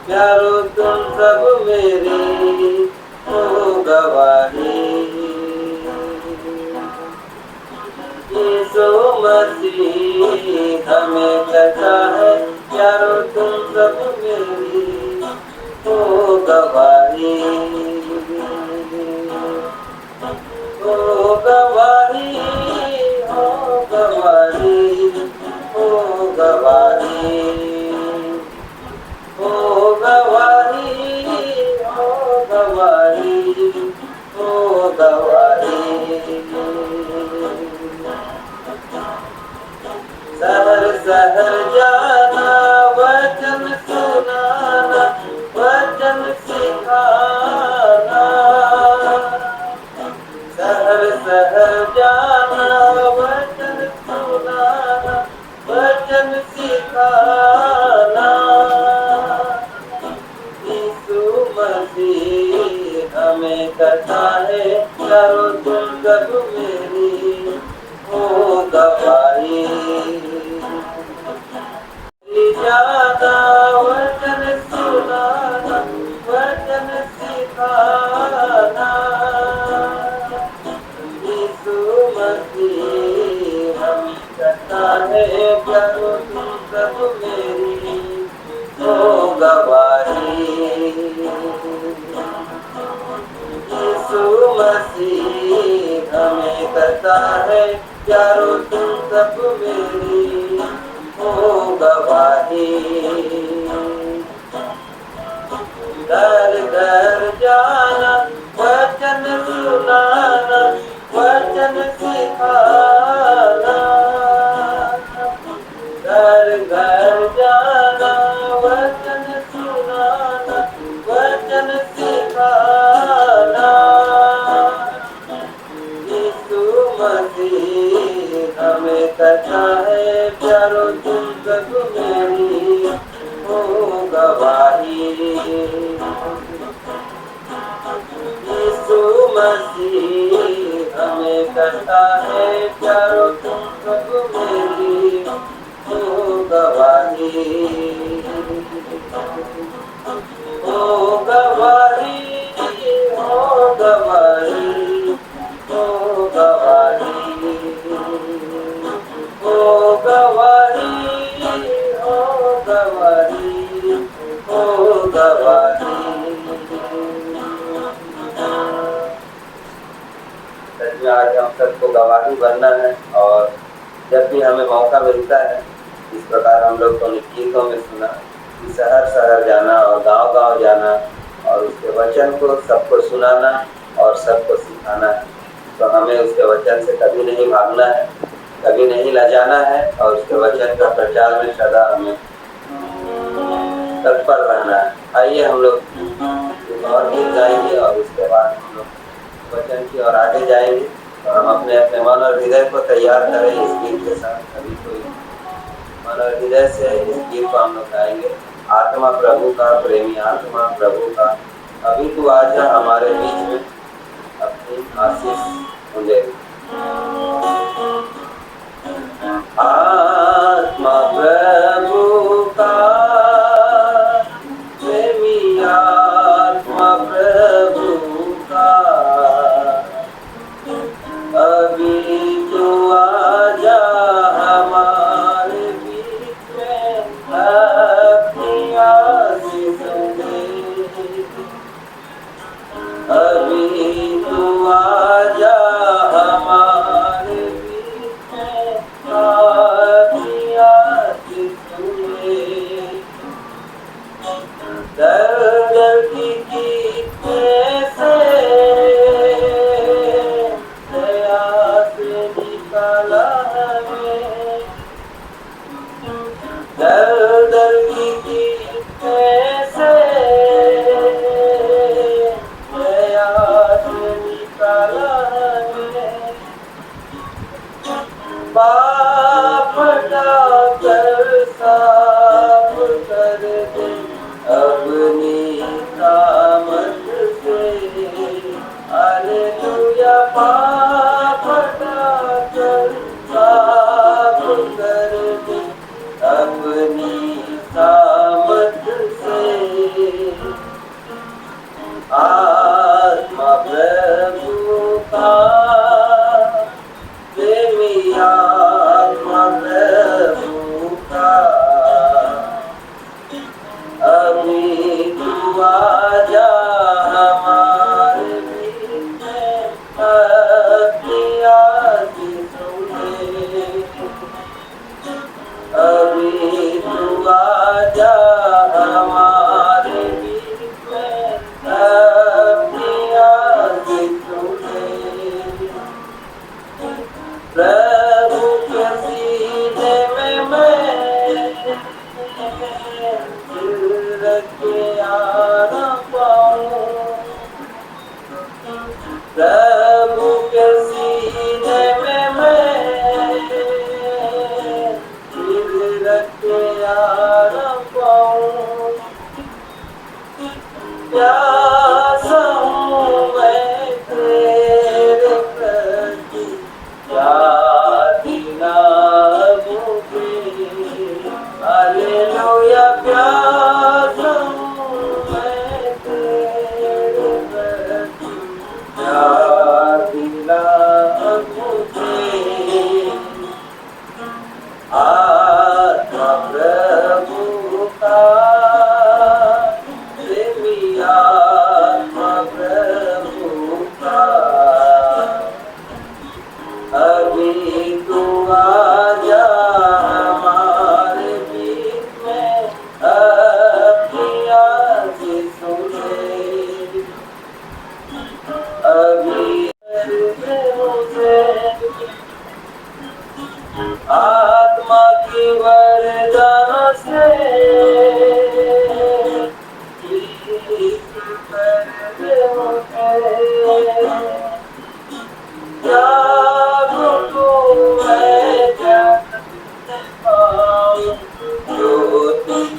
प्यारो तुम सब मेरी हो गवाही। यीशु मसीह हमें कहता है, प्यारो तुम सब मेरी हो गवाही। हो गवाही, हो गवाही, हो गवाही, हो गवाही, हो गवाही, हो गवाही। शहर शहर जाना, वचन सुनाना, वचन सिखाना। शहर शहर जाना, वचन सुनाना, वचन सिखाना। यीशु मसीह हमें कहता है, करो तुम सब मेरी हो गवाही। ज्यादा वचन सुनाना, वचन सिखाना। यीशु मसीह हमें कहता है, करो तुम सब मेरी हो गवाही। यीशु मसीह हमें कहता है, प्यारो तुम सब मेरी हो गवाही। घर घर जाना, वचन सुनाना, वचन सिखाना। घर घर जाना, वचन सुनाना, वचन सिखाना। यीशु मसीह हमें कहता है, प्यारो तुम सब मेरी हो गवाही। यीशु मसीह हमें कहता है, प्यारो तुम सब मेरी हो गवाही। हो गवाही, हो गवाही, हो गवाही, हो गवाही, हो गवाही, हो गवाही। आज हम सबको गवाही बनना है, और जब भी हमें मौका मिलता है, इस प्रकार हम लोग को गीतों में सुना कि शहर शहर जाना और गांव गांव जाना, और उसके वचन को सबको सुनाना और सबको सिखाना है। तो हमें उसके वचन से कभी नहीं भागना है, कभी नहीं लजाना है, और उसके वचन का प्रचार में सदा हमें तत्पर रहना है। आइए हम लोग और गीत गाएंगे, और उसके बाद हम लोग वचन की ओर आगे जाएंगे। और हम अपने अपने मन और हृदय को तैयार करें इस गीत के साथ। कभी कोई मन और हृदय से इस गीत को हम लोग गाएंगे। आत्मा प्रभु का, प्रेमी आत्मा प्रभु का, अभी तू आजा हमारे बीच में, अपनी आशीष मुझे। आत्मा प्रभु का, प्रेमी आत्मा प्रभु का, अभी तू आजा हमारे बीच में, अपनी आशीष दे। अभी तू आजा हमारे बीच में, अपनी आशीष दे। दर्द की कीचड़ से दया से निकाला हमें। दर्द की कीचड़ से दया से निकाला हमें। पाप डाकर साफ कर दे अपनी अभी तू आजा हमारे बीच में, अपनी आरज़ू सुने। अभी तू आजा हमारे बीच में, अपनी आरज़ू सुने। प्रभु के सीने में मैं दिल रख के आना पाऊं। प्रभु के सीने में मैं दिल रख के आना पाऊं। प्यासा हूँ मैं तेरे प्रति, याद ना मुझे। हालेलुया, प्यासा हूँ मैं तेरे प्रति, याद ना मुझे। आत्मा प्रभु का, प्रेमी आत्मा प्रभु का, अभी तू आजा हमारे बीच में, अपनी आरज़ू सुने। अभी मुझे आत्मा की वरदान से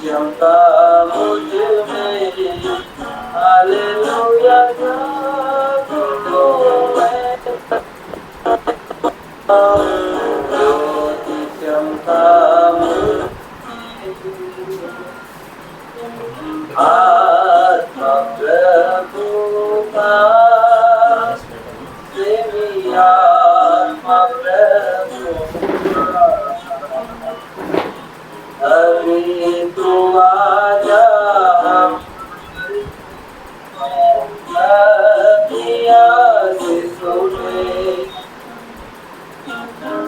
चमका मुझ में। हालेलुया, ज्योति चमका मुझ में। आत्मा प्रभु का, प्रेमी आत्मा प्रभु का, अभी तू आजा अपनी आरज़ू सुने।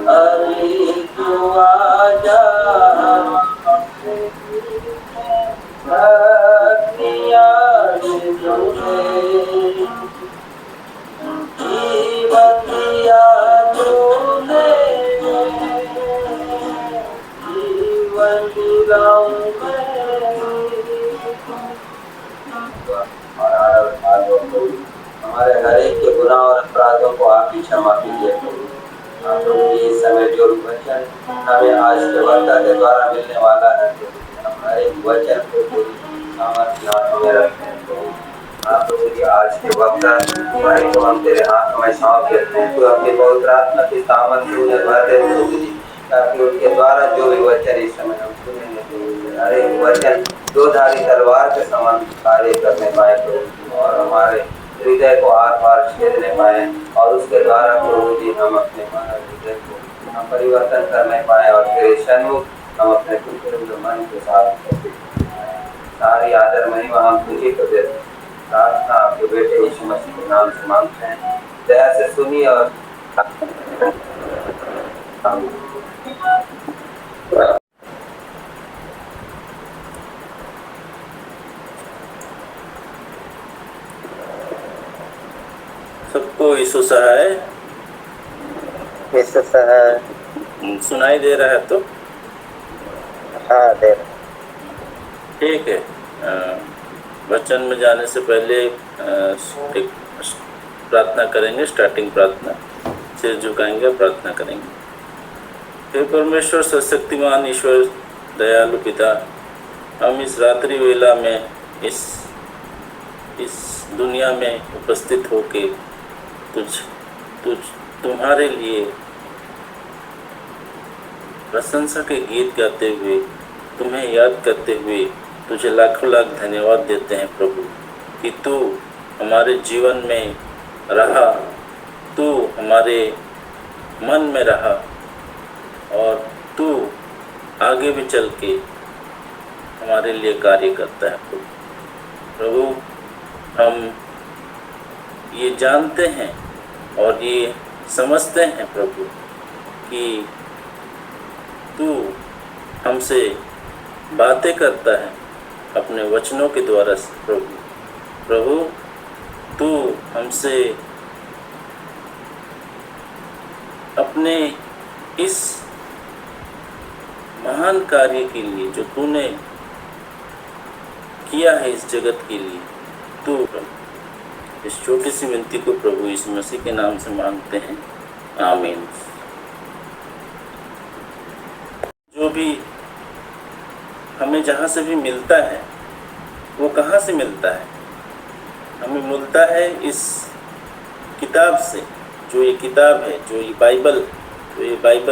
अभी तू आजा अपनी आरज़ू सुने। जीवन दिया तूने, जीवन दिलाऊं मैं। हमारे हर एक के गुनाह और अपराधों को आप ही क्षमा कीजिए। आप लोग इस समय जो वचन हमें आज के वार्ता के द्वारा मिलने वाला है, हम हर एक वचन को पूरी सामर्थ्य हाथों में रखते हैं। तो आप लोगों की आज के वक्त भाई को हम तेरे हाथ में सौंप देते हैं। तो अपनी पवित्र आत्मा की सामर्थ्य उन्हें भर दे प्रभु, ताकि उनके द्वारा जो भी वचन इस समय हम सुनेंगे, तो हर एक वचन दो धारी तलवार के समान कार्य करने पाए प्रभु, और हमारे हृदय को आर पार छेदने पाए, और उसके द्वारा प्रभु जी हम अपने मानव हृदय को हम परिवर्तन करने पाए, और तेरे सन्मुख हम अपने पुत्र मन के साथ सारी आदर महिमा हम तुझे को देते हैं। प्रार्थना आपके बेटे यीशु मसीह के नाम से मांगते हैं, दया से सुनिए। और सबको यीशु सहाय, यीशु सहाय। सुनाई दे रहा है? तो हाँ, दे रहा। ठीक है। वचन में जाने से पहले एक प्रार्थना करेंगे, स्टार्टिंग प्रार्थना। सिर झुकाएंगे, प्रार्थना करेंगे। हे परमेश्वर सशक्तिमान ईश्वर, दयालु पिता, हम इस रात्रि वेला में इस दुनिया में उपस्थित होके तुम्हारे लिए प्रशंसा के गीत गाते हुए, तुम्हें याद करते हुए तुझे लाखों लाख धन्यवाद देते हैं प्रभु, कि तू हमारे जीवन में रहा, तू हमारे मन में रहा, और तू आगे भी चल के हमारे लिए कार्य करता है प्रभु। प्रभु हम ये जानते हैं और ये समझते हैं प्रभु कि तू हमसे बातें करता है अपने वचनों के द्वारा से प्रभु तू हमसे अपने इस महान कार्य के लिए जो तूने किया है इस जगत के लिए, तू इस छोटी सी विनती को प्रभु यीशु मसीह के नाम से मांगते हैं, आमीन। जो भी हमें जहाँ से भी मिलता है वो कहाँ से मिलता है? हमें मिलता है इस किताब से, जो ये किताब है, जो ये बाइबल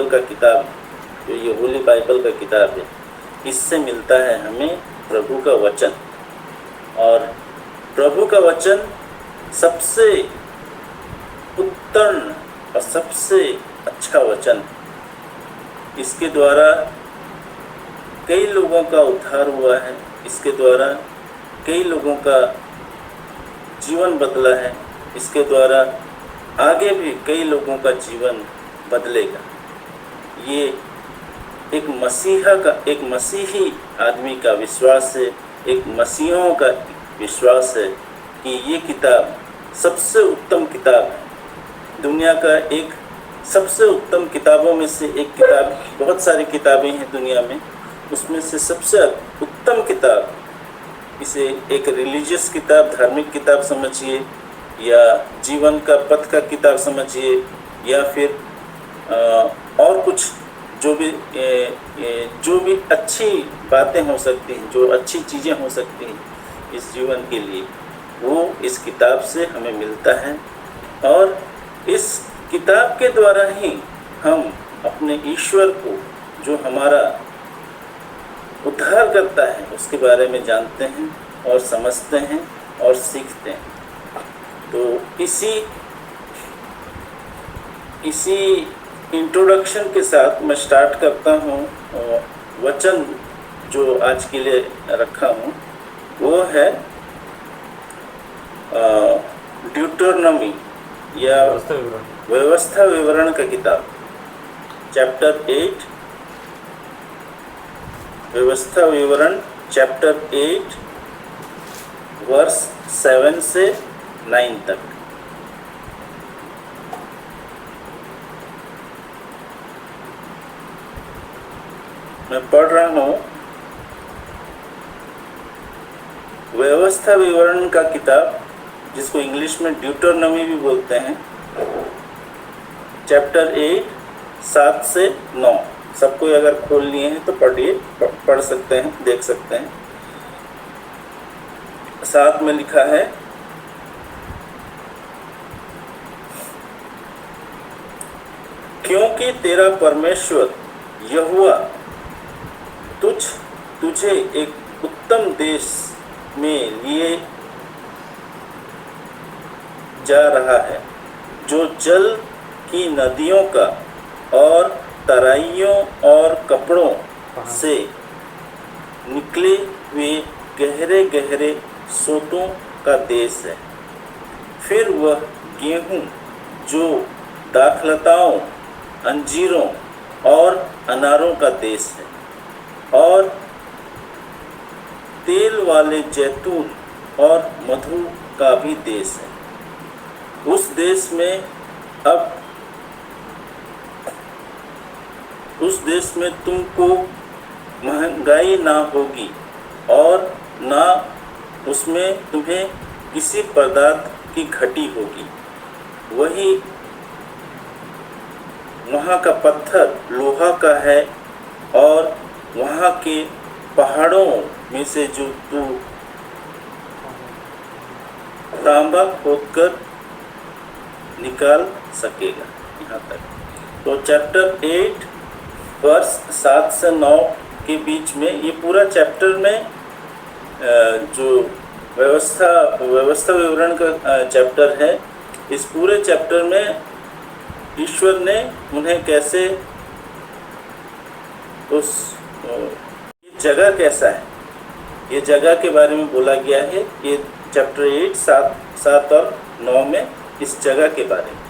का किताब, जो ये होली बाइबल का किताब है, इससे मिलता है हमें प्रभु का वचन। और प्रभु का वचन सबसे उत्तम और सबसे अच्छा वचन। इसके द्वारा कई लोगों का उद्धार हुआ है, इसके द्वारा कई लोगों का जीवन बदला है, इसके द्वारा आगे भी कई लोगों का जीवन बदलेगा। ये एक मसीही आदमी का विश्वास है, एक मसीहों का विश्वास है कि ये किताब सबसे उत्तम किताब है। दुनिया का एक सबसे उत्तम किताबों में से एक किताब, बहुत सारी किताबें हैं दुनिया में, उसमें से सबसे उत्तम किताब, इसे एक रिलीजियस किताब, धार्मिक किताब समझिए, या जीवन का पथ का किताब समझिए, या फिर और कुछ जो भी अच्छी बातें हो सकती हैं, जो अच्छी चीज़ें हो सकती हैं इस जीवन के लिए, वो इस किताब से हमें मिलता है। और इस किताब के द्वारा ही हम अपने ईश्वर को, जो हमारा उद्धार करता है, उसके बारे में जानते हैं और समझते हैं और सीखते हैं। तो इसी इंट्रोडक्शन के साथ मैं स्टार्ट करता हूँ। वचन जो आज के लिए रखा हूँ वो है ड्यूटरनमी या व्यवस्था विवरण का किताब, चैप्टर 8, व्यवस्था विवरण चैप्टर 8 वर्स 7 से 9 तक। मैं पढ़ रहा हूँ। व्यवस्था विवरण का किताब, जिसको इंग्लिश में ड्यूटरनमी भी बोलते हैं, चैप्टर 8 7 से 9। सबको अगर खोल लिए हैं तो पढ़ सकते हैं, देख सकते हैं। 7 में लिखा है, क्योंकि तेरा परमेश्वर यहोवा तुझे एक उत्तम देश में लिए जा रहा है, जो जल की नदियों का और तराइयों और कपड़ों से निकले हुए गहरे गहरे सोतों का देश है। फिर वह गेहूं जो दाखलताओं, अंजीरों और अनारों का देश है, और तेल वाले जैतून और मधु का भी देश है। उस देश में तुमको महंगाई ना होगी और ना उसमें तुम्हें किसी पदार्थ की घटी होगी। वही वहाँ का पत्थर लोहा का है, और वहाँ के पहाड़ों में से जो तू तांबा खोदकर निकाल सकेगा। यहाँ तक। तो चैप्टर 8 वर्स 7 से 9 के बीच में, ये पूरा चैप्टर में जो व्यवस्था विवरण का चैप्टर है, इस पूरे चैप्टर में ईश्वर ने उन्हें कैसे, उस जगह कैसा है, ये जगह के बारे में बोला गया है। ये चैप्टर 8 7 और 9 में इस जगह के बारे में।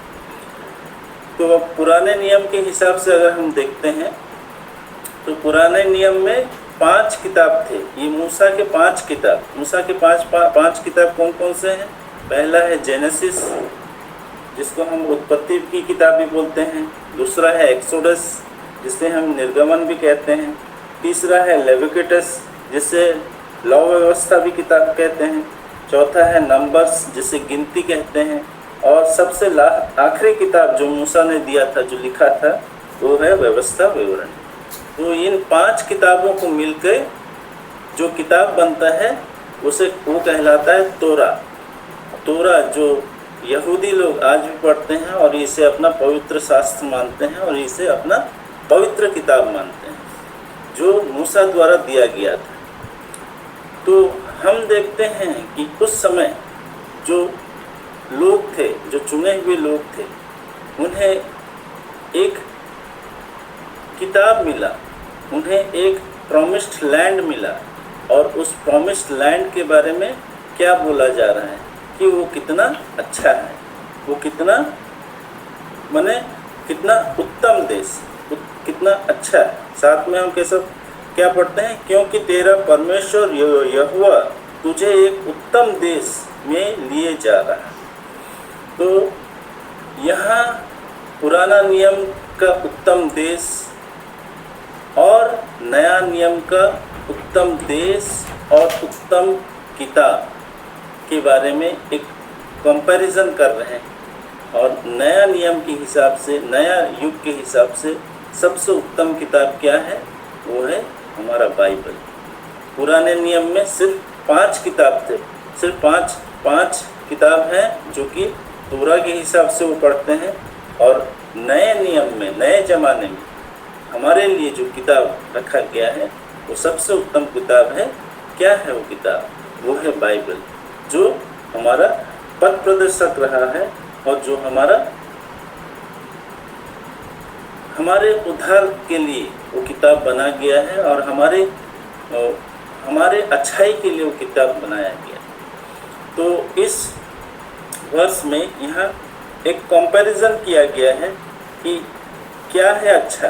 तो पुराने नियम के हिसाब से अगर हम देखते हैं तो पुराने नियम में 5 किताब थे। ये मूसा के 5 किताब, मूसा के 5 किताब कौन कौन से हैं? पहला है जेनेसिस, जिसको हम उत्पत्ति की किताब भी बोलते हैं। दूसरा है एक्सोडस, जिसे हम निर्गमन भी कहते हैं। तीसरा है लेविटिकस, जिसे लॉ व्यवस्था भी किताब कहते हैं। चौथा है नंबर्स, जिसे गिनती कहते हैं। और सबसे आखिरी किताब जो मूसा ने दिया था, जो लिखा था, वो है व्यवस्था विवरण। तो इन 5 किताबों को मिलकर जो किताब बनता है उसे वो कहलाता है तोरा। तोरा जो यहूदी लोग आज भी पढ़ते हैं और इसे अपना पवित्र शास्त्र मानते हैं और इसे अपना पवित्र किताब मानते हैं, जो मूसा द्वारा दिया गया था। तो हम देखते हैं कि उस समय जो लोग थे, जो चुने हुए लोग थे, उन्हें एक किताब मिला, उन्हें एक प्रॉमिस्ड लैंड मिला। और उस प्रॉमिस्ड लैंड के बारे में क्या बोला जा रहा है कि वो कितना अच्छा है, वो कितना कितना उत्तम देश, कितना अच्छा है। साथ में हम कैसे क्या पढ़ते हैं? क्योंकि तेरा परमेश्वर यहोवा तुझे एक उत्तम देश में लिए जा रहा है। तो यहाँ पुराना नियम का उत्तम देश और नया नियम का उत्तम देश और उत्तम किताब के बारे में एक कंपैरिजन कर रहे हैं। और नया नियम के हिसाब से, नया युग के हिसाब से सबसे उत्तम किताब क्या है? वो है हमारा बाइबल। पुराने नियम में सिर्फ 5 किताब थे, सिर्फ पाँच किताब हैं जो कि तोरा के हिसाब से वो पढ़ते हैं। और नए नियम में, नए ज़माने में हमारे लिए जो किताब रखा गया है वो सबसे उत्तम किताब है। क्या है वो किताब? वो है बाइबल, जो हमारा पथ प्रदर्शक रहा है और जो हमारे उद्धार के लिए वो किताब बना गया है और हमारे अच्छाई के लिए वो किताब बनाया गया। तो इस वर्ष में यहाँ एक कंपैरिजन किया गया है कि क्या है अच्छा,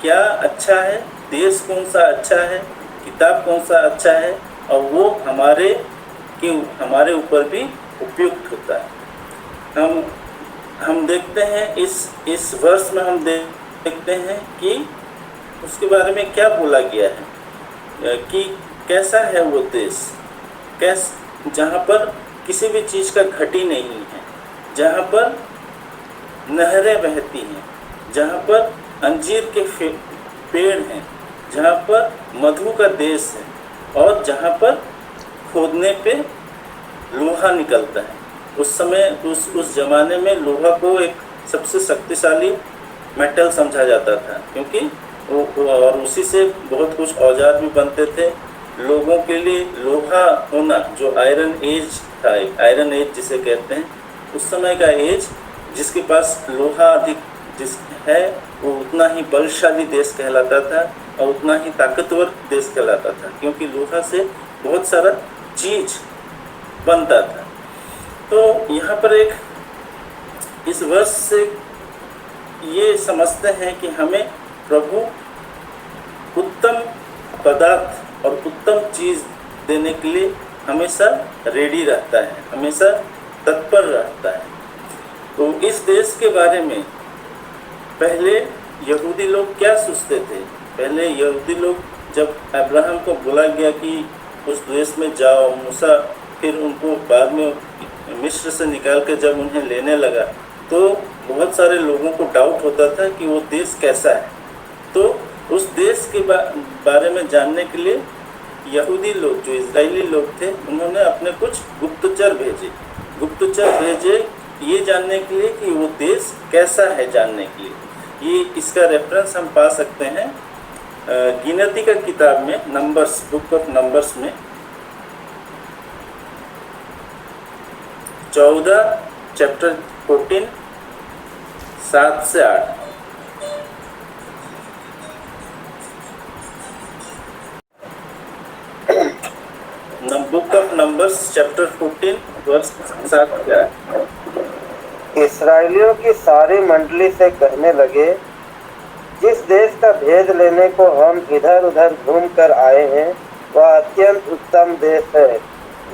क्या अच्छा है, देश कौन सा अच्छा है, किताब कौन सा अच्छा है, और वो हमारे ऊपर भी उपयुक्त होता है। हम देखते हैं इस वर्ष में हम देखते हैं कि उसके बारे में क्या बोला गया है कि कैसा है वो देश, जहाँ पर किसी भी चीज़ का घटी नहीं है, जहाँ पर नहरें बहती हैं, जहाँ पर अंजीर के पेड़ हैं, जहाँ पर मधु का देश है और जहाँ पर खोदने पे लोहा निकलता है। उस समय उस ज़माने में लोहा को एक सबसे शक्तिशाली मेटल समझा जाता था, क्योंकि और उसी से बहुत कुछ औजार भी बनते थे। लोगों के लिए लोहा होना, जो आयरन एज था, आयरन एज जिसे कहते हैं, उस समय का एज, जिसके पास लोहा अधिक है वो उतना ही बलशाली देश कहलाता था और उतना ही ताकतवर देश कहलाता था, क्योंकि लोहा से बहुत सारा चीज बनता था। तो यहाँ पर इस वर्ष से ये समझते हैं कि हमें प्रभु उत्तम पदार्थ और उत्तम चीज़ देने के लिए हमेशा रेडी रहता है, हमेशा तत्पर रहता है। तो इस देश के बारे में पहले यहूदी लोग क्या सोचते थे? पहले यहूदी लोग, जब अब्राहम को बोला गया कि उस देश में जाओ, मूसा फिर उनको बाद में मिस्र से निकाल कर जब उन्हें लेने लगा, तो बहुत सारे लोगों को डाउट होता था कि वो देश कैसा है। तो उस देश के बारे में जानने के लिए यहूदी लोग, जो इजरायली लोग थे, उन्होंने अपने कुछ गुप्तचर भेजे ये जानने के लिए कि वो देश कैसा है, जानने के लिए। ये इसका रेफरेंस हम पा सकते हैं गिनती का किताब में, नंबर्स, बुक ऑफ नंबर्स में 14 चैप्टर 14 7 से 8। Book of numbers chapter 14 verse 7 क्या है? इसराइलियों की सारी मंडली से कहने लगे, जिस देश का भेद लेने को हम इधर उधर घूम कर आए हैं वह अत्यंत उत्तम देश है।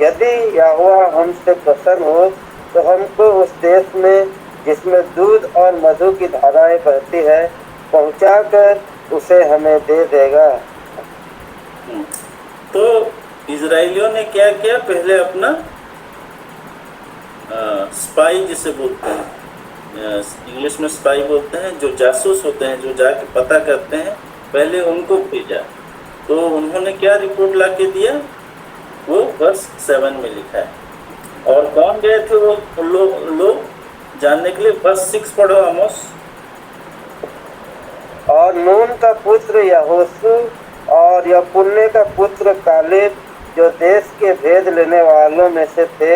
यदि यहोवा हमसे प्रसन्न हो तो हमको उस देश में जिसमें दूध और मधु की धाराएं बहती है पहुंचाकर उसे हमें दे देगा। तो इजराइलियों ने क्या किया? पहले अपना स्पाई जिसे बोलते हैं, इंग्लिश में स्पाई बोलते हैं, जो जासूस होते हैं, जो जाके पता करते हैं, पहले उनको भेजा। तो उन्होंने क्या रिपोर्ट ला के दिया? वो वर्स 7 में लिखा है। और कौन गए थे वो लोग जानने के लिए? वर्स 6 पढ़ो आमोस। और नून का पुत्र यहोशू और यपुन्ने का पुत्र कालेब, जो देश के भेद लेने वालों में से थे,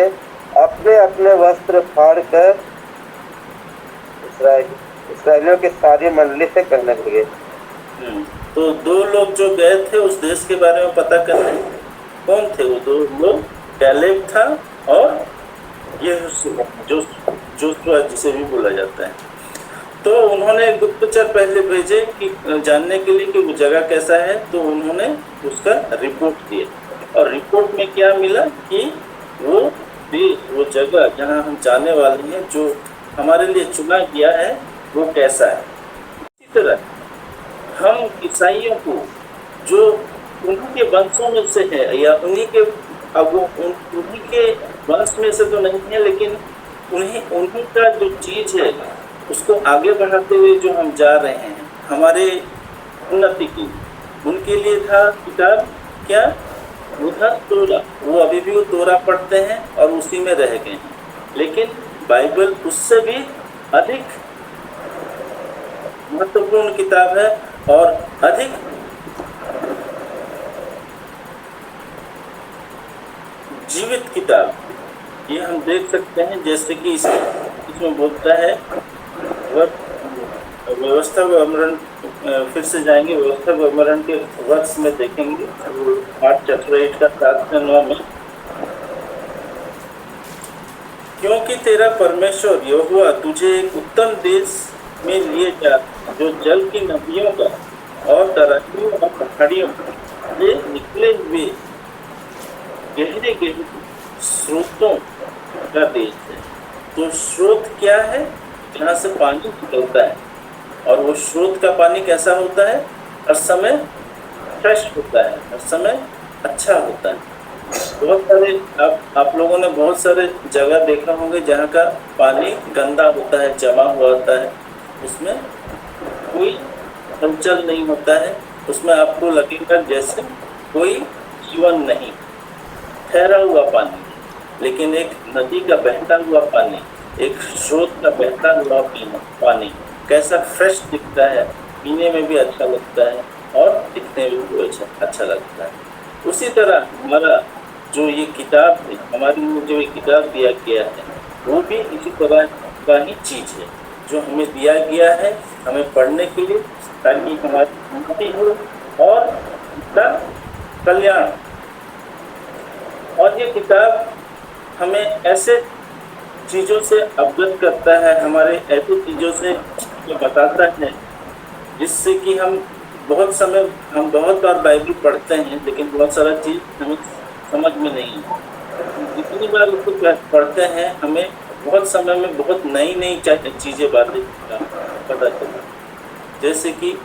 अपने अपने वस्त्र फाड़कर इसराइलियों की सारी मंडली से कहने लगे। तो 2 लोग जो गए थे उस देश के बारे में पता करने, कौन थे वो 2 लोग? कैलेब था और ये जोशुआ जिसे भी बोला जाता है। तो उन्होंने गुप्तचर पहले भेजे कि जानने के लिए कि वो जगह कैसा है। तो उन्होंने उसका रिपोर्ट दिया और रिपोर्ट में क्या मिला कि वो जगह जहाँ हम जाने वाले हैं, जो हमारे लिए चुना गया है, वो कैसा है। इसी तरह हम ईसाइयों को, जो उन्हीं के वंशों में से है या उन्हीं के वंश में से तो नहीं है, लेकिन उन्हीं का जो चीज है उसको आगे बढ़ाते हुए जो हम जा रहे हैं हमारे उन्नति की, उनके लिए था किताब क्या? वो था तोरा। वो अभी भी वो तोरा पढ़ते हैं और उसी में रह गए हैं। लेकिन बाइबल उससे भी अधिक महत्वपूर्ण किताब है और अधिक जीवित किताब। ये हम देख सकते हैं, जैसे कि इसमें बोलता है व्यवस्था विवरण, फिर से जाएंगे व्यवस्था विवरण के वर्ष में देखेंगे 8 चैप्टर 8 का 7 से 9 में। क्योंकि तेरा परमेश्वर यहोवा तुझे एक उत्तम देश में लिए जा, जो जल की नदियों का और तराइयों और पहाड़ियों से निकले हुए गहरे गहरे स्रोतों का देश है। तो स्रोत क्या है? जहाँ से पानी निकलता है, और वो स्रोत का पानी कैसा होता है? हर समय फ्रेश होता है, हर समय अच्छा होता है। बहुत सारे आप लोगों ने बहुत सारे जगह देखा होंगे जहाँ का पानी गंदा होता है, जमा हुआ होता है, उसमें कोई हलचल नहीं होता है, उसमें आपको लगेगा जैसे कोई जीवन नहीं, ठहरा हुआ पानी। लेकिन एक नदी का बहता हुआ पानी, एक स्रोत का बहता हुआ पानी कैसा फ्रेश दिखता है, पीने में भी अच्छा लगता है और दिखने में भी अच्छा लगता है। उसी तरह हमारा जो ये किताब है, हमारे लिए जो ये किताब दिया गया है, वो भी इसी तरह का ही चीज है जो हमें दिया गया है हमें पढ़ने के लिए, ताकि हमारी उन्नति हो और कल्याण। और ये किताब हमें ऐसे चीज़ों से अवगत करता है, हमारे ऐसी चीज़ों से बताता है जिससे कि हम बहुत बार बाइबल पढ़ते हैं, लेकिन बहुत सारा चीज़ हमें समझ में नहीं है। जितनी बार उसको पढ़ते हैं हमें बहुत समय में बहुत नई नई चीज़ें बातें पता चलती, जैसे कि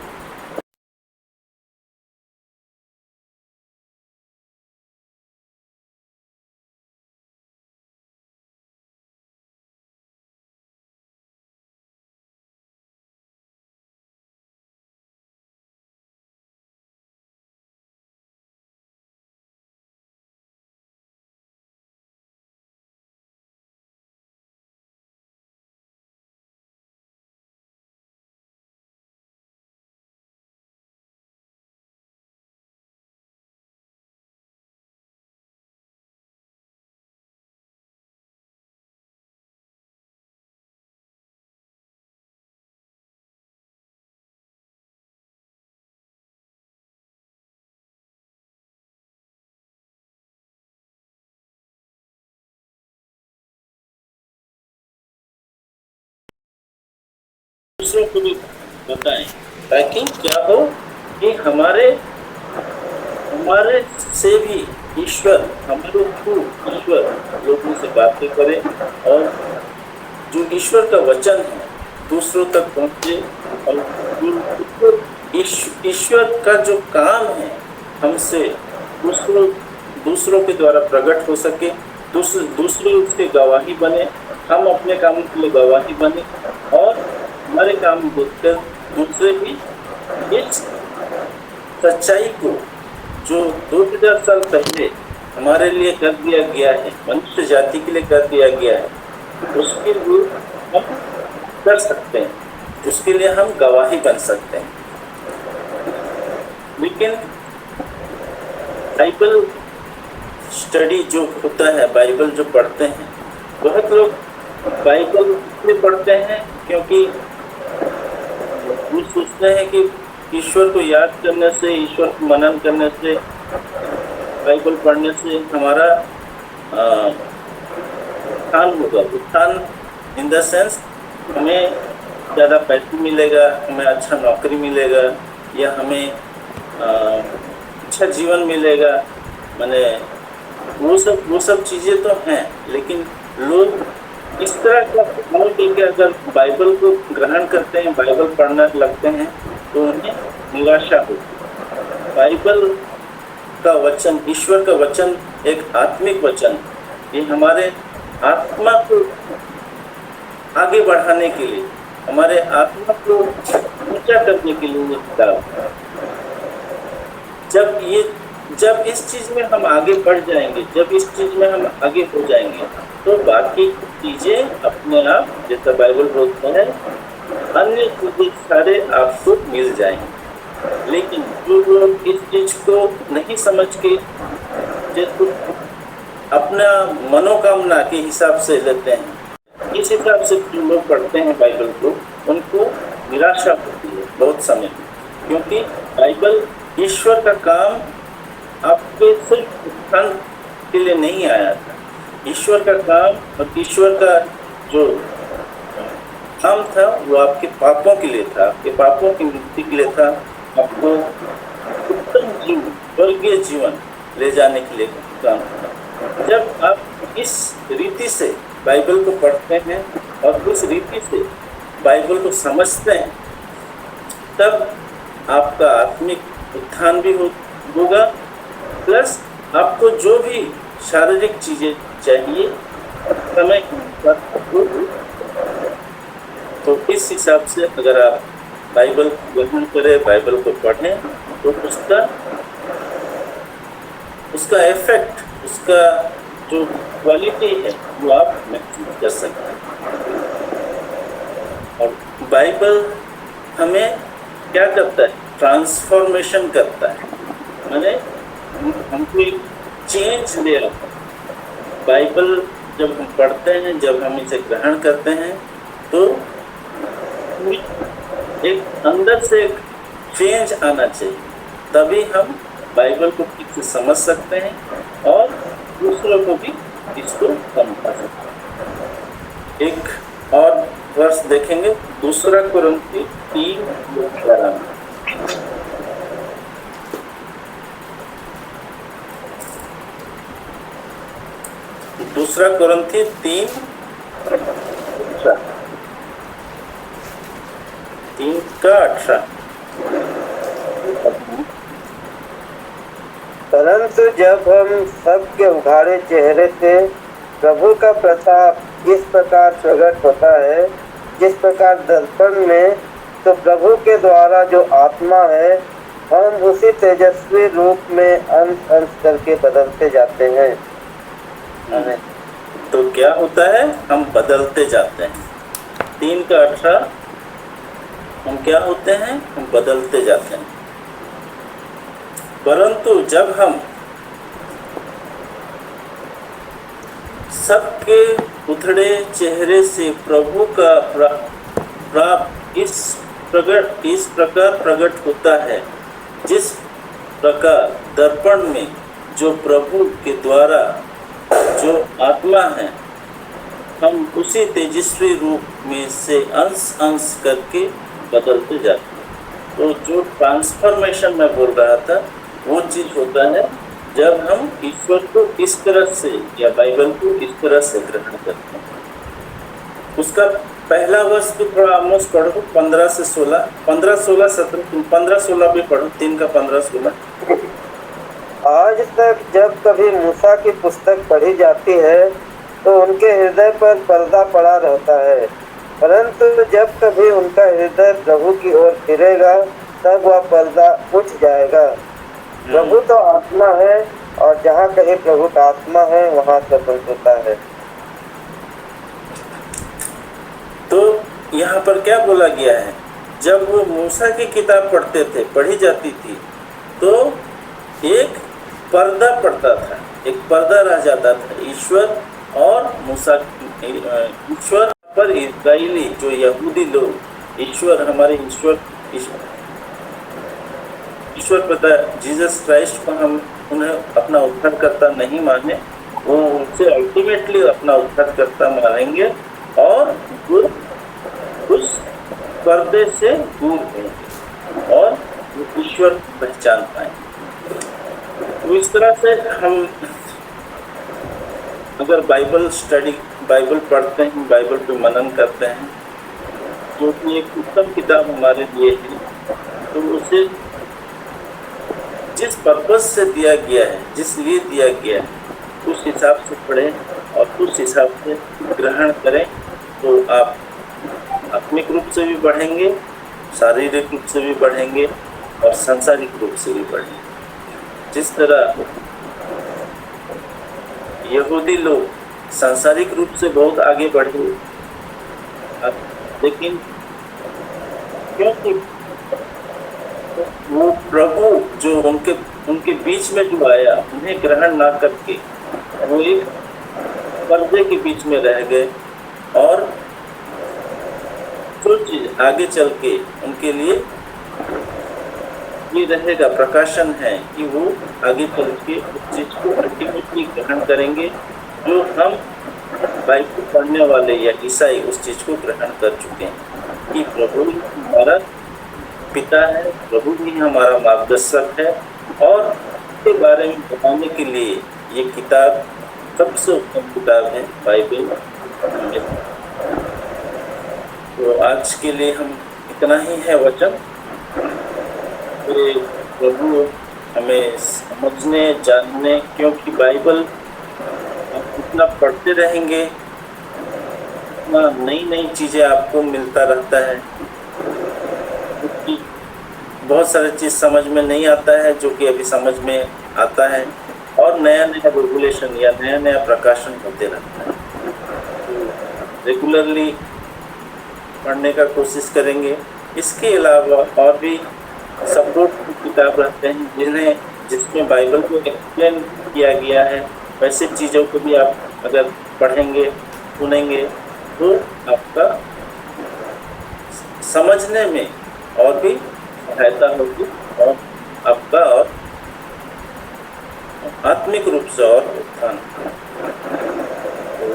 को भी बताएं, ताकि क्या हो कि हमारे से भी ईश्वर, हमारे थ्रू ईश्वर लोगों से बातें करे और जो ईश्वर का वचन है दूसरों तक पहुंचे, और ईश्वर का जो काम है हमसे दूसरों के द्वारा प्रकट हो सके, दूसरे उसके गवाही बने, हम अपने काम के लिए गवाही बने, और हमारे काम देखकर दूसरे भी इस सच्चाई को जो 2000 साल पहले हमारे लिए कर दिया गया है, मनुष्य जाति के लिए कर दिया गया है, उसके लिए हम कर सकते हैं, उसके लिए हम गवाही बन सकते हैं। लेकिन बाइबल स्टडी जो होता है, बाइबल जो पढ़ते हैं, बहुत लोग बाइबल इसलिए पढ़ते हैं क्योंकि वो सोचते हैं कि ईश्वर को याद करने से, ईश्वर को मनन करने से, बाइबल पढ़ने से हमारा उत्थान होगा। उत्थान इन द सेंस हमें ज़्यादा पैसे मिलेगा, हमें अच्छा नौकरी मिलेगा, या हमें अच्छा जीवन मिलेगा। माने वो सब चीज़ें तो हैं, लेकिन लोग इस तरह का भाव लेके अगर बाइबल को ग्रहण करते हैं, बाइबल पढ़ने लगते हैं, तो उन्हें निराशा होती। बाइबल का वचन, ईश्वर का वचन एक आत्मिक वचन, ये हमारे आत्मा को आगे बढ़ाने के लिए, हमारे आत्मा को ऊंचा करने के लिए किताब। जब इस चीज़ में हम आगे बढ़ जाएंगे, जब इस चीज़ में हम आगे हो जाएंगे, तो बाकी चीज़ें अपने आप, जैसा बाइबल बोलता है, अन्य चीज़ें सारे आपको मिल जाएंगे। लेकिन जो लोग इस चीज़ को नहीं समझ के जैसे अपना मनोकामना के हिसाब से लेते हैं, इस हिसाब से जो लोग पढ़ते हैं बाइबल को, उनको निराशा होती है बहुत समय, क्योंकि बाइबल ईश्वर का काम आपके सिर्फ उत्थान के लिए नहीं आया था। ईश्वर का काम और ईश्वर का जो काम था वो आपके पापों के लिए था, आपके पापों की मुक्ति के लिए था, आपको उत्तम जीवन, स्वर्गीय जीवन ले जाने के लिए काम था। जब आप इस रीति से बाइबल को पढ़ते हैं और इस रीति से बाइबल को समझते हैं, तब आपका आत्मिक उत्थान भी होगा, प्लस आपको जो भी शारीरिक चीज़ें चाहिए समय पर होगी। तो इस हिसाब से अगर आप बाइबल ग्रहण करें, बाइबल को पढ़ें, तो उसका इफेक्ट, उसका जो क्वालिटी है वो आप महसूस कर सकते हैं। और बाइबल हमें क्या करता है? ट्रांसफॉर्मेशन करता है, माने हमको एक चेंज ले आता है। बाइबल जब हम पढ़ते हैं, जब हम इसे ग्रहण करते हैं, तो एक अंदर से एक चेंज आना चाहिए, तभी हम बाइबल को ठीक से समझ सकते हैं और दूसरों को भी इसको समझा सकते हैं। एक और वर्ष देखेंगे, 2 कुरिन्थी 3:11 में। 2 कुरिन्थी 3:18। परंतु जब हम सबके उघाड़े चेहरे से प्रभु का प्रताप इस प्रकार प्रकट होता है, जिस प्रकार दर्पण में, तो प्रभु के द्वारा जो आत्मा है, हम उसी तेजस्वी रूप में अंश अंश करके बदलते जाते हैं। तो क्या होता है? हम बदलते जाते हैं। 3:18, हम क्या होते हैं? हम बदलते जाते हैं। परंतु जब हम सबके उथड़े चेहरे से प्रभु का प्राप इस प्रकार प्रकट होता है, जिस प्रकार दर्पण में जो प्रभु के द्वारा जो आत्मा है, हम उसी तेजस्वी रूप में से अंश अंश करके बदलते जाते हैं। तो जो ट्रांसफॉर्मेशन मैं बोल रहा था वो चीज होता है जब हम ईश्वर को इस तरह से या बाइबल को इस तरह से ग्रहण करते हैं। उसका पहला वर्ष तो थोड़ा ऑलमोस्ट पढ़ो 15 से 16, 15, 16, 17, 15, 16 भी पढ़ो, 3 का 15, 16। आज तक जब कभी मूसा की पुस्तक पढ़ी जाती है तो उनके हृदय पर पर्दा पड़ा रहता है, परंतु जब कभी उनका हृदय प्रभु की ओर फिरेगा तब वह पर्दा उठ जाएगा। प्रभु तो आत्मा है और जहाँ कहीं प्रभु का आत्मा है वहाँ स्वतंत्रता है। तो यहाँ पर क्या बोला गया है, जब वो मूसा की किताब पढ़ी जाती थी तो एक पर्दा पड़ता था, एक पर्दा रह जाता था ईश्वर और मूसा, ईश्वर पर इस्राएली जो यहूदी लोग, ईश्वर हमारे ईश्वर पता जीसस क्राइस्ट को हम उन्हें अपना उद्धारकर्ता नहीं माने, वो उनसे अल्टीमेटली अपना उद्धारकर्ता मानेंगे और वो उस पर्दे से दूर होंगे और ईश्वर को पहचान पाएंगे। तो इस तरह से हम अगर बाइबल पढ़ते हैं, बाइबल पे मनन करते हैं, जो कि एक उत्तम किताब हमारे लिए है, तो उसे जिस पर्पस से दिया गया है, जिस लिए दिया गया है, उस हिसाब से पढ़ें और उस हिसाब से ग्रहण करें, तो आप आत्मिक रूप से भी बढ़ेंगे, शारीरिक रूप से भी बढ़ेंगे और सांसारिक रूप से भी बढ़ेंगे। जिस तरह यहूदी लोग सांसारिक रूप से बहुत आगे बढ़े, लेकिन क्योंकि वो प्रभु जो उनके बीच में जो आया, उन्हें ग्रहण ना करके वो एक पर्दे के बीच में रह गए और जो चीज आगे चल के उनके लिए ये रहेगा, प्रकाशन है कि वो आगे चल के उस चीज को अल्टीमेटली ग्रहण करेंगे जो हम बाइबल पढ़ने वाले या ईसाई उस चीज को ग्रहण कर चुके हैं कि प्रभु ही हमारा पिता है, प्रभु ही हमारा मार्गदर्शक है और इसके बारे में बताने के लिए ये किताब सबसे उत्तम किताब है बाइबल। तो आज के लिए हम इतना ही है वचन। प्रभु हमें समझने, जानने, क्योंकि बाइबल इतना पढ़ते रहेंगे इतना नई नई चीज़ें आपको मिलता रहता है, क्योंकि बहुत सारी चीज़ समझ में नहीं आता है जो कि अभी समझ में आता है और नया नया रेगुलेशन या नया नया प्रकाशन होते रहता है। तो रेगुलरली पढ़ने का कोशिश करेंगे। इसके अलावा और भी सपोर्ट की किताब रहते हैं जिसमें बाइबल को एक्सप्लेन किया गया है, वैसे चीज़ों को भी आप अगर पढ़ेंगे, सुनेंगे तो आपका समझने में और भी सहायता होगी और आपका और आत्मिक रूप से और उत्थान। तो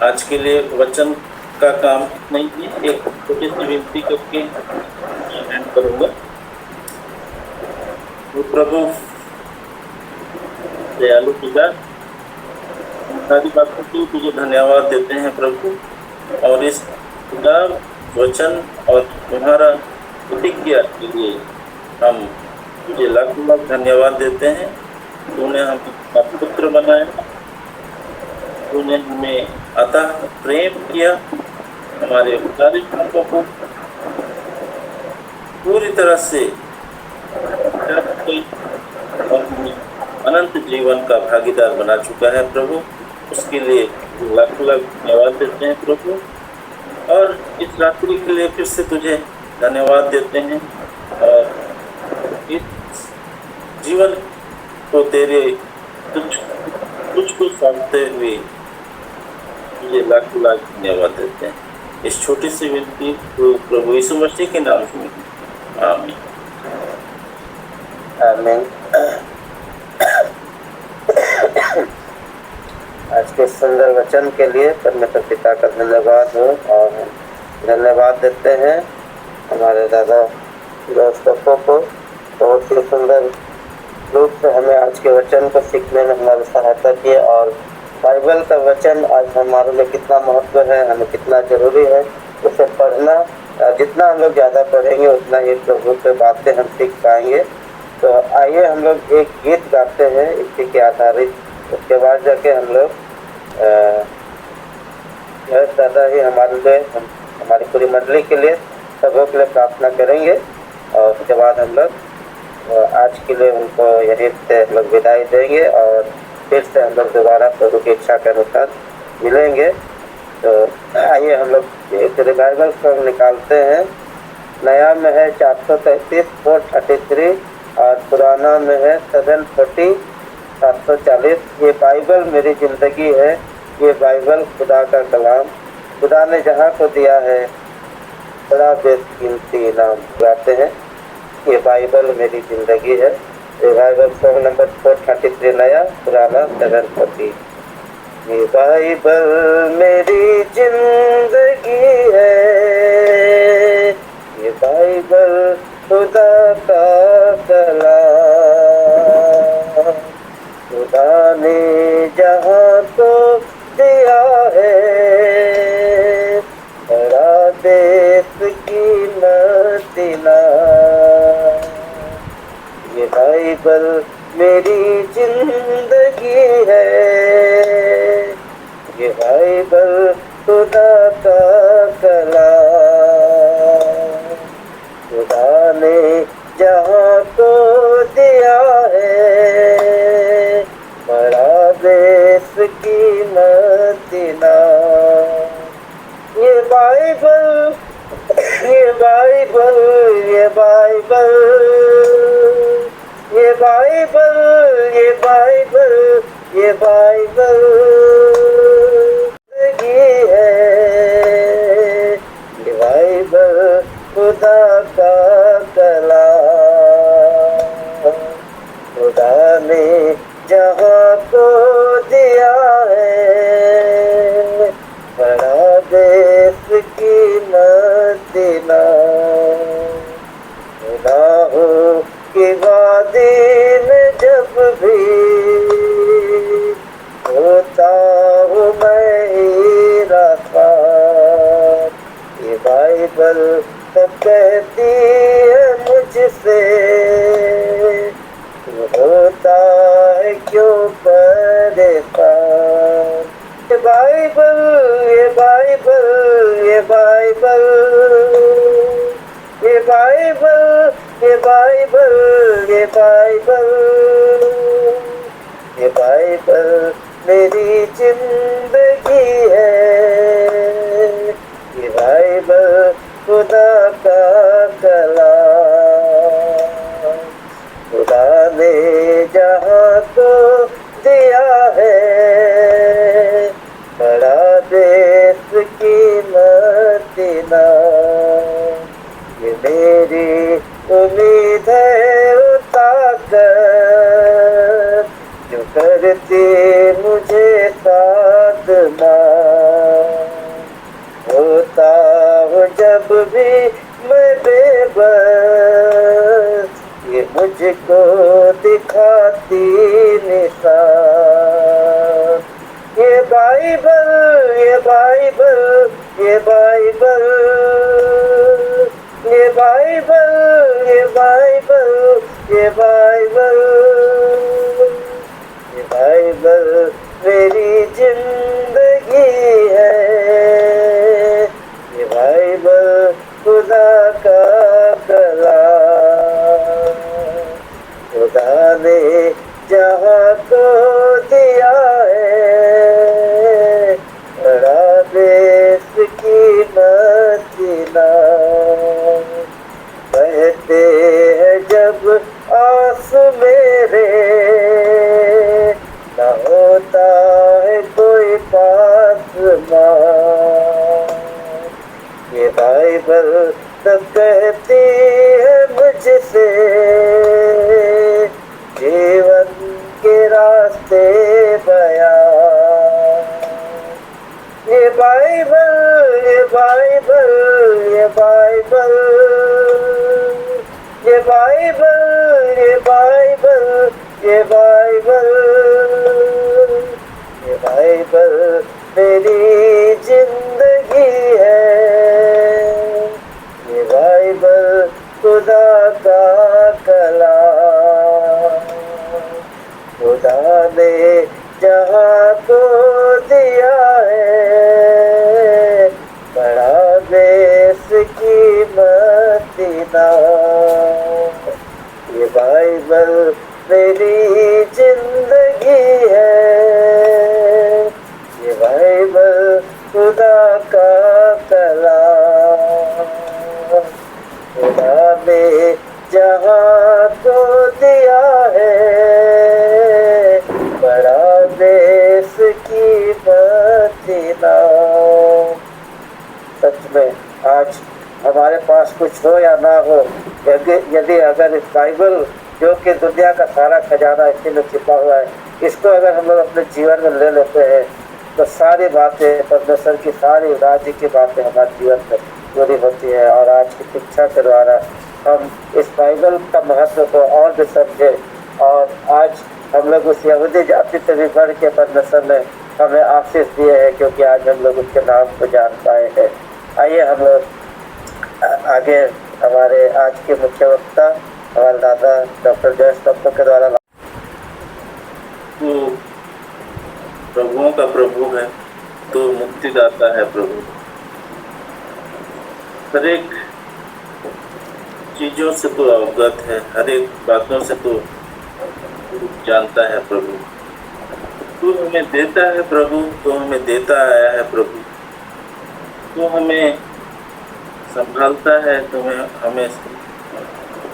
आज के लिए वचन का काम नहीं है, एक छोटी सी विनती करके एंड करूँगा। तो प्रभु दयालु पिता, सारी बातों की तुझे धन्यवाद देते हैं प्रभु, और इस किताब, वचन और तुम्हारा प्रतिज्ञा के लिए हम तुझे लाख लाख धन्यवाद देते हैं। तूने हमें पुत्र बनाया, तूने हमें अतः प्रेम किया, हमारे सारे पापों को पूरी तरह से और अनंत जीवन का भागीदार बना चुका है प्रभु। उसके लिए लाख लाख धन्यवाद देते हैं प्रभु, और इस रात्रि के लिए फिर से तुझे धन्यवाद देते हैं और इस जीवन को तेरे तुझको सौंपते हुए तुझे लाख लाख धन्यवाद देते हैं। इस छोटी सी विनती को प्रभु यीशु मसीह के नाम से, आमीन। आमीन। आज के सुंदर वचन के लिए परमेश्वर पिता का धन्यवाद हो और धन्यवाद देते हैं हमारे दादा व्यवस्थापकों को बहुत ही सुंदर रूप से हमें आज के वचन को सीखने में हमारी सहायता की और बाइबल का वचन आज हमारे लिए कितना महत्व है, हमें कितना जरूरी है उसे पढ़ना। जितना हम लोग ज़्यादा पढ़ेंगे उतना ही प्रभु पे बातें हम सीख पाएंगे। तो आइए हम लोग एक गीत गाते हैं इसी के आधारित, उसके बाद जाके हम लोग दादा ही हमारे लिए, हमारी पूरी मंडली के लिए, सबों के लिए प्रार्थना करेंगे और उसके बाद हम लोग आज के लिए उनको यहीं से हम लोग विदाई देंगे और फिर से हम लोग दोबारा प्रभु की इच्छा के अनुसार मिलेंगे। तो आइए हम लोग एक रिवाइवल सॉन्ग निकालते हैं। नया में है 433 433 और पुराना में है 740 740। ये बाइबल मेरी ज़िंदगी है, ये बाइबल खुदा का कलाम, खुदा ने जहाँ को दिया है बड़ा बेशकीमती इनाम। गाते हैं ये बाइबल मेरी ज़िंदगी है। रिवाइवल सॉन्ग नंबर 433 नया, पुराना 740। ये बाइबल मेरी ज़िंदगी है, ये बाइबल खुदा का कलाम, खुदा ने जहाँ को दिया है बड़ा बेशकीमती इनाम। ये बाइबल मेरी ज़िंदगी है, ये बाइबल खुदा का कलाम, खुदा ने जहाँ को दिया है बड़ा बेशकीमती इनाम। ये बाइबल ये बाइबल ये बाइबल ये बाइबल ये बाइबल ये बाइबल ज़िंदगी है, ये बाइबल खुदा का कलाम, खुदा ने जहाँ को दिया है बड़ा बेशकीमती इनाम। गुनाहों की वादी में जब भी होता हूँ मैं हीराफार, ये बाइबल तब कहती है मुझसे तू होता है क्यों परेशान। ये बाइबल ये बाइबल ये बाइबल ये बाइबल ये बाइबल ये बाइबल ये बाइबल मेरी ज़िंदगी है, ये बाइबल खुदा का कलाम, खुदा ने जहाँ को दिया है बड़ा बेशकीमती इनाम। ये मेरी उम्मीद है ताकत जो करती मुझे साधना, होता हूँ जब भी मैं बेबस, ये मुझको दिखाती निशान। ये बाइबल ये बाइबल ये बाइबल ये बाइबल ये बाइबल ये बाइबल ये बाइबल मेरी ज़िंदगी है, ये बाइबल खुदा का कलाम, खुदा ने जहाँ को दिया है बड़ा बेशकीमती इनाम। कहते हैं जब आंसू मेरे न होता है कोई पास मां, ये बाइबल तब कहती है मुझसे जीवन के रास्ते बयां। ये बाइबल ये बाइबल ये बाइबल मेरी जिंदगी है। ये बाइबल खुदा का कलाम, खुदा ने जहाँ को दिया है, बड़ा बेशकीमती नाम। ये बाइबल मेरी जिंदगी है। ये बाइबल खुदा का कलाम, खुदा ने जहाँ को दिया है, बड़ा बेशकीमती नाम। सच में आज हमारे पास कुछ हो या ना हो, यदि अगर इस बाइबल जो कि दुनिया का सारा खजाना इसी में छिपा हुआ है, इसको अगर हम लोग अपने जीवन में ले लेते हैं तो सारी बातें, परमेश्वर की सारी राज्य की बातें हमारे जीवन में पूरी होती है। और आज की शिक्षा के द्वारा हम इस बाइबल का महत्व को और भी समझें। और आज हम लोग उस यहूदी जाति से भी बढ़ के परमेश्वर ने हमें आशीष दिए हैं, क्योंकि आज हम लोग उसके नाम को जान पाए हैं। आइए हम लोग आगे हमारे आज के मुख्य वक्ता हमारे दादा डॉक्टर जयेश दत्त के द्वारा। तो प्रभुओं का प्रभु है, तो मुक्तिदाता है प्रभु। हर एक चीजों से तो अवगत है, हर एक बातों से तो जानता है प्रभु। तू हमें देता है प्रभु, तो हमें देता आया है प्रभु। तू हमें संभालता है, तो हमें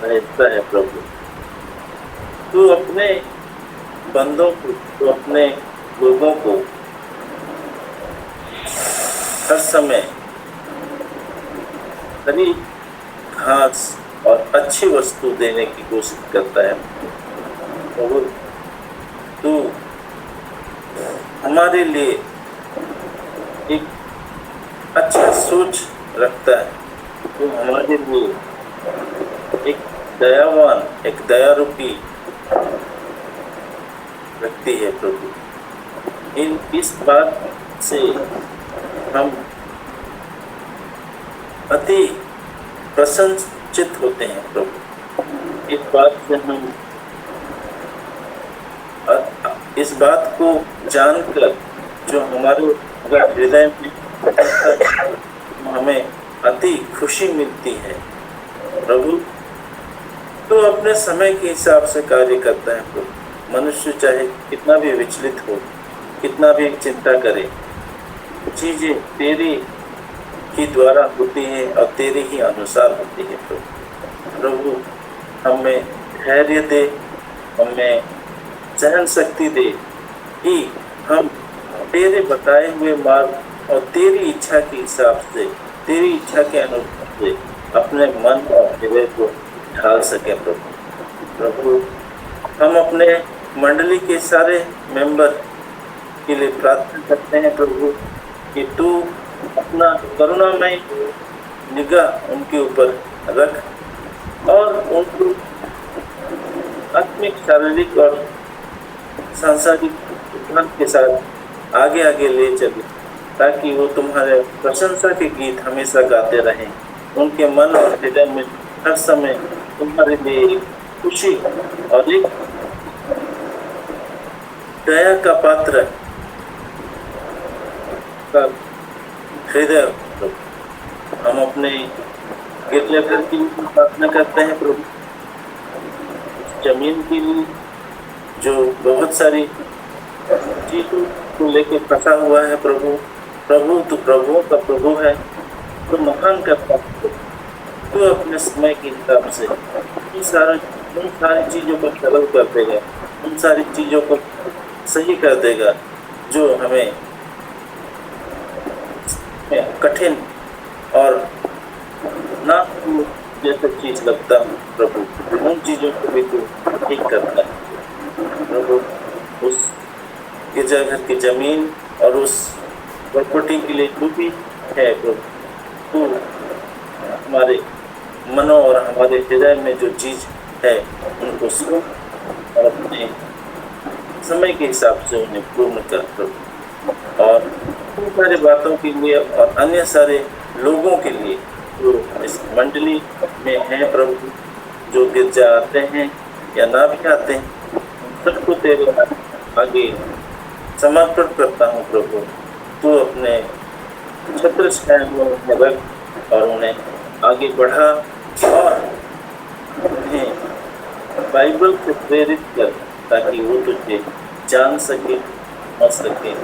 भेजता है प्रभु। तू अपने बंदों को, तो अपने लोगों को हर समय हरी घास और अच्छी वस्तु देने की कोशिश करता है प्रभु। तू हमारे लिए एक अच्छा सोच रखता है, तो हमारे लिए एक दयावान, एक दयारूपी व्यक्ति है प्रभु। इस बात से हम अति प्रसन्नचित होते हैं प्रभु। इस बात से हम इस बात को जानकर जो हमारे हृदय में हमें अति खुशी मिलती है प्रभु। तो अपने समय के हिसाब से कार्य करता है प्रभु। मनुष्य चाहे कितना भी विचलित हो, कितना भी चिंता करे, चीजें तेरी ही द्वारा होती हैं और तेरे ही अनुसार होती है प्रभु। प्रभु हमें धैर्य दे, हमें सहन शक्ति दे कि हम तेरे बताए हुए मार्ग और तेरी इच्छा के हिसाब से, तेरी इच्छा के अनुसार से अपने मन और हृदय को ढाल सके प्रभु। प्रभु हम अपने मंडली के सारे मेंबर के लिए प्रार्थना करते हैं प्रभु कि तू अपना करुणामय निगाह उनके ऊपर रख और उनको आत्मिक, शारीरिक और सांसारिक उपलब्ध के साथ आगे आगे ले चले, ताकि वो तुम्हारे प्रशंसा के गीत हमेशा गाते रहें। उनके मन और हृदय में हर समय तुम्हारे लिए खुशी और एक दया का पात्र का हृदय। हम अपने गिरजाघर की प्रार्थना करते हैं प्रभु, जमीन के लिए जो बहुत सारी चीजों को लेकर फंसा हुआ है प्रभु। प्रभु तू प्रभुओं का प्रभु है, तो महान करता है। तू अपने समय के हिसाब से उन सारी चीजों को सरल कर देगा, उन सारी चीजों को सही कर देगा जो हमें कठिन और ना जैसे चीज लगता है प्रभु, उन चीजों को भी तू ठीक करता है प्रभु। उस गिरजाघर की जमीन और उस प्रॉपर्टी के लिए जो भी है प्रभु, तू हमारे मनों और हमारे हृदय में जो चीज है उनको सुन और अपने समय के हिसाब से उन्हें पूर्ण कर प्रभु। और सारी बातों के लिए और अन्य सारे लोगों के लिए जो इस मंडली में हैं प्रभु, जो गिरजा आते हैं या ना भी आते हैं, सबको तेरे आगे समर्पण करता हूँ प्रभु। तू अपने छत्र छाया में उन्हें रख और उन्हें आगे बढ़ा और उन्हें बाइबल से प्रेरित कर, ताकि वो तुझे जान सके, समझ सके।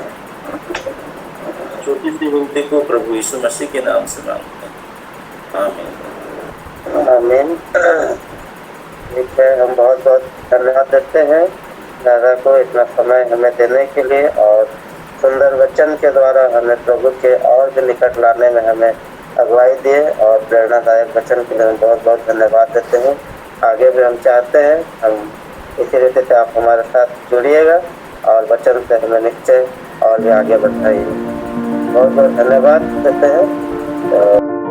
छोटी सी विनती को प्रभु यीशु मसीह के नाम से मांगते हैं, आमीन। आमीन। ठीक है, हम बहुत बहुत धन्यवाद देते हैं दादा को इतना समय हमें देने के लिए और सुंदर वचन के द्वारा हमें प्रभु के और भी निकट लाने में हमें अगुवाई दिए और प्रेरणादायक वचन के लिए हम बहुत बहुत धन्यवाद देते हैं। आगे भी हम चाहते हैं हम इसी रीति से आप हमारे साथ जुड़िएगा और वचन से हमें निश्चय और भी आगे बढ़ाइए। बहुत बहुत धन्यवाद देते हैं।